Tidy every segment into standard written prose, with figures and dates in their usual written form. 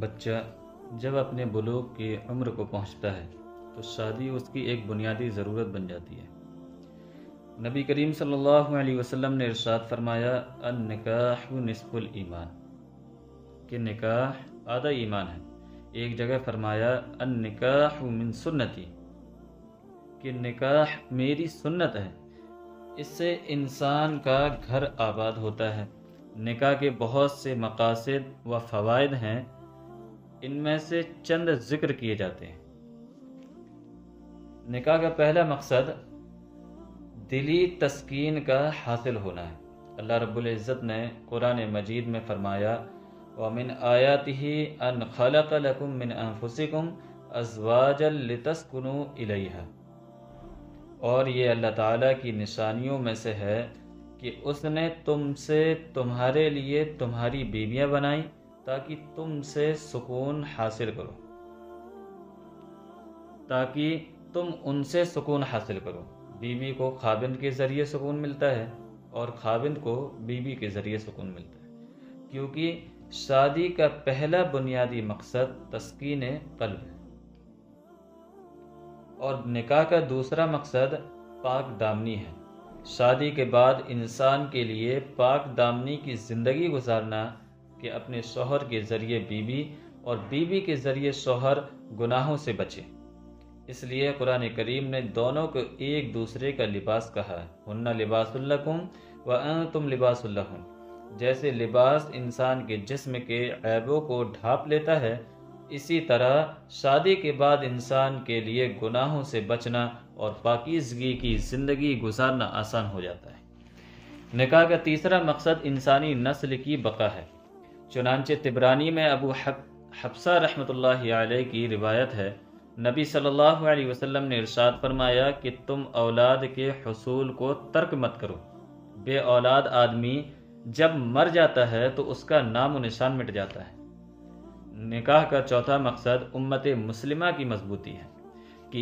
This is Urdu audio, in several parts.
بچہ جب اپنے بلوغ کی عمر کو پہنچتا ہے تو شادی اس کی ایک بنیادی ضرورت بن جاتی ہے۔ نبی کریم صلی اللہ علیہ وسلم نے ارشاد فرمایا النکاح نصف الایمان، کہ نکاح آدھا ایمان ہے۔ ایک جگہ فرمایا النکاح من سنتی، کہ نکاح میری سنت ہے۔ اس سے انسان کا گھر آباد ہوتا ہے۔ نکاح کے بہت سے مقاصد و فوائد ہیں، ان میں سے چند ذکر کیے جاتے ہیں۔ نکاح کا پہلا مقصد دلی تسکین کا حاصل ہونا ہے۔ اللہ رب العزت نے قرآن مجید میں فرمایا وَمِنْ آيَاتِهِ أَنْ خَلَقَ لَكُم مِّنْ أَنفُسِكُمْ أَزْوَاجًا لِتَسْكُنُوا إِلَيْهَا، اور یہ اللہ تعالیٰ کی نشانیوں میں سے ہے کہ اس نے تم سے تمہارے لیے تمہاری بیویاں بنائیں تاکہ تم سے سکون حاصل کرو، تاکہ تم ان سے سکون حاصل کرو۔ بیوی کو خاوند کے ذریعے سکون ملتا ہے اور خاوند کو بیوی کے ذریعے سکون ملتا ہے، کیونکہ شادی کا پہلا بنیادی مقصد تسکین قلب ہے، اور نکاح کا دوسرا مقصد پاک دامنی ہے۔ شادی کے بعد انسان کے لیے پاک دامنی کی زندگی گزارنا کہ اپنے شوہر کے ذریعے بیوی اور بیوی کے ذریعے شوہر گناہوں سے بچے۔ اس لیے قرآن کریم نے دونوں کو ایک دوسرے کا لباس کہا ہے، ہن لباس لکم وانتم لباس لہن۔ جیسے لباس انسان کے جسم کے عیبوں کو ڈھانپ لیتا ہے، اسی طرح شادی کے بعد انسان کے لیے گناہوں سے بچنا اور پاکیزگی کی زندگی گزارنا آسان ہو جاتا ہے۔ نکاح کا تیسرا مقصد انسانی نسل کی بقا ہے۔ چنانچہ طبرانی میں ابو حفصہ رحمۃ اللہ علیہ کی روایت ہے، نبی صلی اللہ علیہ وسلم نے ارشاد فرمایا کہ تم اولاد کے حصول کو ترک مت کرو۔ بے اولاد آدمی جب مر جاتا ہے تو اس کا نام و نشان مٹ جاتا ہے۔ نکاح کا چوتھا مقصد امت مسلمہ کی مضبوطی ہے، کہ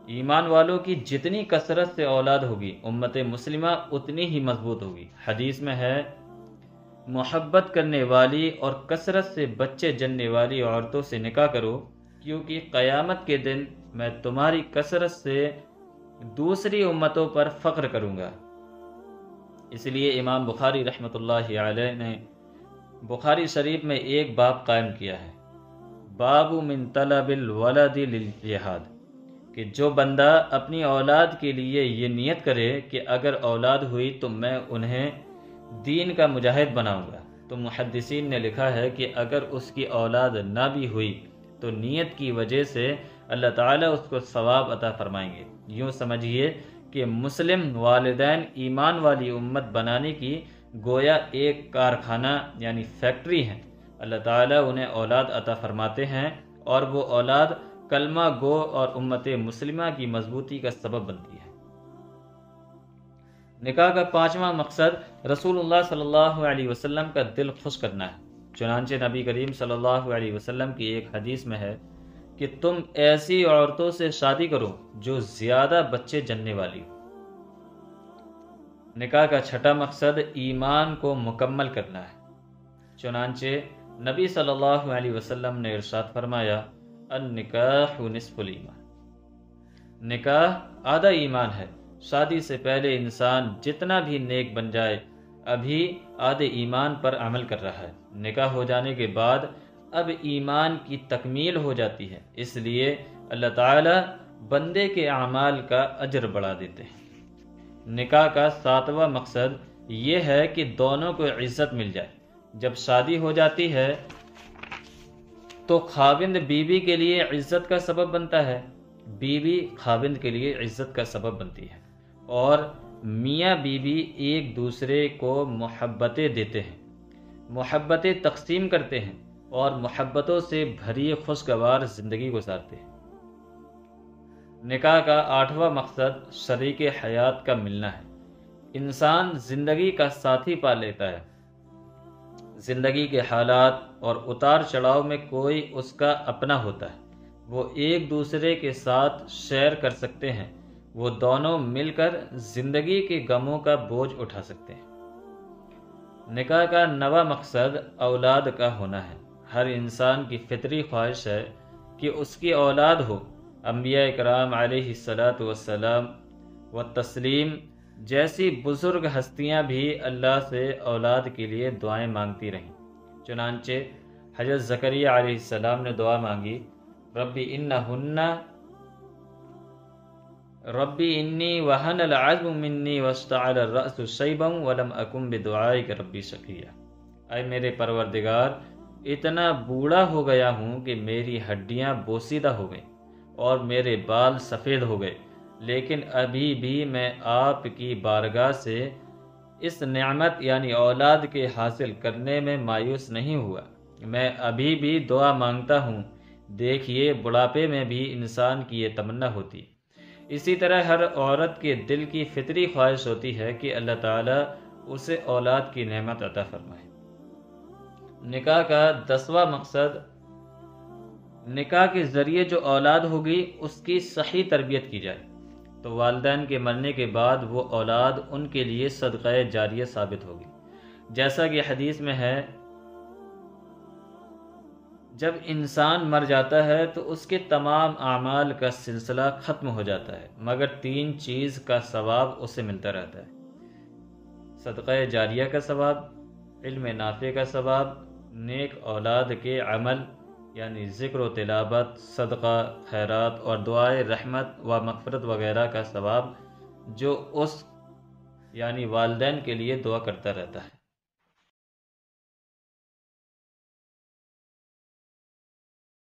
ایمان والوں کی جتنی کثرت سے اولاد ہوگی امت مسلمہ اتنی ہی مضبوط ہوگی۔ حدیث میں ہے محبت کرنے والی اور کثرت سے بچے جننے والی عورتوں سے نکاح کرو، کیونکہ قیامت کے دن میں تمہاری کثرت سے دوسری امتوں پر فخر کروں گا۔ اس لیے امام بخاری رحمۃ اللہ علیہ نے بخاری شریف میں ایک باب قائم کیا ہے، باب من طلب الولد للجہاد، کہ جو بندہ اپنی اولاد کے لیے یہ نیت کرے کہ اگر اولاد ہوئی تو میں انہیں دین کا مجاہد بناؤں گا، تو محدثین نے لکھا ہے کہ اگر اس کی اولاد نہ بھی ہوئی تو نیت کی وجہ سے اللہ تعالیٰ اس کو ثواب عطا فرمائیں گے۔ یوں سمجھیے کہ مسلم والدین ایمان والی امت بنانے کی گویا ایک کارخانہ یعنی فیکٹری ہیں۔ اللہ تعالیٰ انہیں اولاد عطا فرماتے ہیں اور وہ اولاد کلمہ گو اور امت مسلمہ کی مضبوطی کا سبب بنتی ہے۔ نکاح کا پانچواں مقصد رسول اللہ صلی اللہ علیہ وسلم کا دل خوش کرنا ہے۔ چنانچہ نبی کریم صلی اللہ علیہ وسلم کی ایک حدیث میں ہے کہ تم ایسی عورتوں سے شادی کرو جو زیادہ بچے جننے والی ہو۔ نکاح کا چھٹا مقصد ایمان کو مکمل کرنا ہے۔ چنانچہ نبی صلی اللہ علیہ وسلم نے ارشاد فرمایا النکاح نصف الایمان، نکاح آدھا ایمان ہے۔ شادی سے پہلے انسان جتنا بھی نیک بن جائے ابھی آدھے ایمان پر عمل کر رہا ہے۔ نکاح ہو جانے کے بعد اب ایمان کی تکمیل ہو جاتی ہے، اس لیے اللہ تعالی بندے کے اعمال کا اجر بڑھا دیتے ہیں۔ نکاح کا ساتواں مقصد یہ ہے کہ دونوں کو عزت مل جائے۔ جب شادی ہو جاتی ہے تو خاوند بیوی کے لیے عزت کا سبب بنتا ہے، بیوی خاوند کے لیے عزت کا سبب بنتی ہے، اور میاں بیوی ایک دوسرے کو محبتیں دیتے ہیں، محبتیں تقسیم کرتے ہیں اور محبتوں سے بھری خوشگوار زندگی گزارتے ہیں۔ نکاح کا آٹھواں مقصد شریک حیات کا ملنا ہے۔ انسان زندگی کا ساتھی پا لیتا ہے۔ زندگی کے حالات اور اتار چڑھاؤ میں کوئی اس کا اپنا ہوتا ہے، وہ ایک دوسرے کے ساتھ شیئر کر سکتے ہیں، وہ دونوں مل کر زندگی کے غموں کا بوجھ اٹھا سکتے ہیں۔ نکاح کا نواں مقصد اولاد کا ہونا ہے۔ ہر انسان کی فطری خواہش ہے کہ اس کی اولاد ہو۔ انبیاء کرام علیہ الصلاۃ والسلام و تسلیم جیسی بزرگ ہستیاں بھی اللہ سے اولاد کے لیے دعائیں مانگتی رہیں۔ چنانچہ حضرت زکریا علیہ السلام نے دعا مانگی، ربی انی وہن العظم منی واشتعل الرأس شیبا ولم اکن بدعائک ربی شقیا۔ اے میرے پروردگار، اتنا بوڑھا ہو گیا ہوں کہ میری ہڈیاں بوسیدہ ہو گئیں اور میرے بال سفید ہو گئے، لیکن ابھی بھی میں آپ کی بارگاہ سے اس نعمت یعنی اولاد کے حاصل کرنے میں مایوس نہیں ہوا۔ میں ابھی بھی دعا مانگتا ہوں۔ دیکھیے، بڑھاپے میں بھی انسان کی یہ تمنا ہوتی ہے۔ اسی طرح ہر عورت کے دل کی فطری خواہش ہوتی ہے کہ اللہ تعالیٰ اسے اولاد کی نعمت عطا فرمائے۔ نکاح کا 10واں مقصد، نکاح کے ذریعے جو اولاد ہوگی اس کی صحیح تربیت کی جائے تو والدین کے مرنے کے بعد وہ اولاد ان کے لیے صدقہ جاریہ ثابت ہوگی۔ جیسا کہ حدیث میں ہے، جب انسان مر جاتا ہے تو اس کے تمام اعمال کا سلسلہ ختم ہو جاتا ہے، مگر 3 چیز کا ثواب اسے ملتا رہتا ہے: صدقہ جاریہ کا ثواب، علم نافع کا ثواب، نیک اولاد کے عمل یعنی ذکر و تلاوت، صدقہ، خیرات اور دعائے رحمت و مغفرت وغیرہ کا ثواب جو اس یعنی والدین کے لیے دعا کرتا رہتا ہے۔